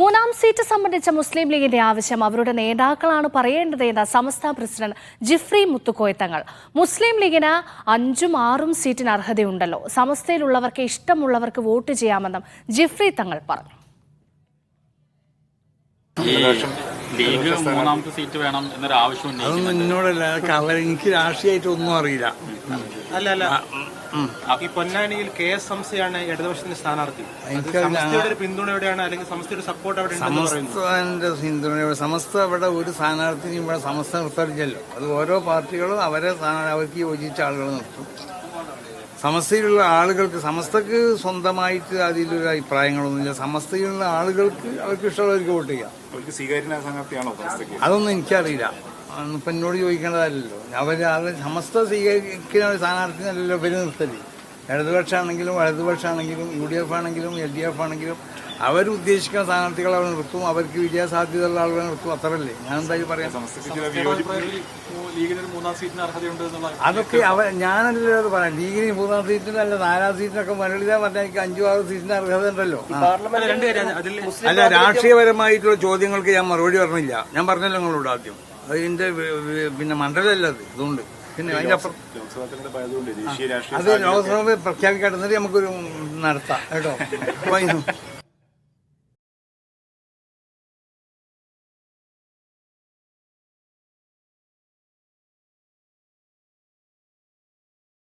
മൂന്നാം സീറ്റ് സംബന്ധിച്ച മുസ്ലിം ലീഗിന്റെ ആവശ്യം അവരുടെ നേതാക്കളാണ് പറയേണ്ടതെന്ന് സമസ്ത പ്രസിഡന്റ് ജിഫ്രി മുത്തുക്കോയ തങ്ങൾ. മുസ്ലിം ലീഗിന് 5ഉം 6ഉം സീറ്റിന് അർഹതയുണ്ടല്ലോ, സമസ്തയിലുള്ളവർക്ക് ഇഷ്ടമുള്ളവർക്ക് വോട്ട് ചെയ്യാമെന്നും ജിഫ്രി തങ്ങൾ പറഞ്ഞു. ലീഗ് മൂന്നാമത്തെ സീറ്റ് വേണം എന്നൊരു ആവശ്യം അതൊന്നും എന്നോടല്ല, എനിക്ക് രാഷ്ട്രീയമായിട്ട് ഒന്നും അറിയില്ല. അല്ല ഈ പൊന്നാനിയിൽ KS സംസ്ഥയാണ് ഇടതുപക്ഷത്തിന്റെ സ്ഥാനാർത്ഥി. സമസ്തയുടെ പിന്തുണ എവിടെയാണ്, അല്ലെങ്കിൽ സമസ്തയുടെ സപ്പോർട്ട് സമസ്തന്റെ പിന്തുണ സമസ്ത ഇവിടെ ഒരു സ്ഥാനാർത്ഥിനും ഇവിടെ സമസ്ത നിർത്തറിച്ചല്ലോ. അത് ഓരോ പാർട്ടികളും അവർക്ക് യോജിച്ച ആളുകൾ നിർത്തും. സമസ്തയിലുള്ള ആളുകൾക്ക്, സമസ്തക്ക് സ്വന്തമായിട്ട് അതിലൊരു അഭിപ്രായങ്ങളൊന്നുമില്ല. സമസ്തയിലുള്ള ആളുകൾക്ക് അവർക്ക് ഇഷ്ടമുള്ളവർക്ക് വോട്ട് ചെയ്യാം. അതൊന്നും എനിക്കറിയില്ല, ഇപ്പൊ എന്നോട് ചോദിക്കേണ്ടതല്ലോ. അത് സമസ്ത സ്വീകരിക്കുന്ന സ്ഥാനാർത്ഥിനല്ലോ ഇവര് നിർത്തല്. ഇടതുപക്ഷമാണെങ്കിലും വലതുപക്ഷമാണെങ്കിലും UDF ആണെങ്കിലും LDF ആണെങ്കിലും അവരുദ്ദേശിക്കുന്ന സ്ഥാനാർത്ഥികൾ അവർ നിർത്തും. അവർക്ക് വിജയസാധ്യതയുള്ള ആളുകളെ നിർത്തും. അത്രല്ലേ ഞാൻ എന്തായാലും പറയാം. അതൊക്കെ ഞാനല്ലോ അത് പറയാം. ലീഗിന് 3ാം സീറ്റിനല്ല 4ാം സീറ്റിനൊക്കെ മുരളിത പറഞ്ഞാൽ എനിക്ക് 5ഉം 6ഉം സീറ്റിന് അർഹത ഉണ്ടല്ലോ. അല്ല, രാഷ്ട്രീയപരമായിട്ടുള്ള ചോദ്യങ്ങൾക്ക് ഞാൻ മറുപടി പറഞ്ഞില്ല. ഞാൻ പറഞ്ഞല്ലോ നിങ്ങളോട് ആദ്യം. അതിന്റെ പിന്നെ മണ്ഡലമല്ല അത്. ഇതുണ്ട്. പിന്നെ അതിന്റെ അപ്പുറം അത് ലോക്സഭ പ്രഖ്യാപിക്കാട്ടുന്നത് നമുക്കൊരു നടത്താം കേട്ടോ.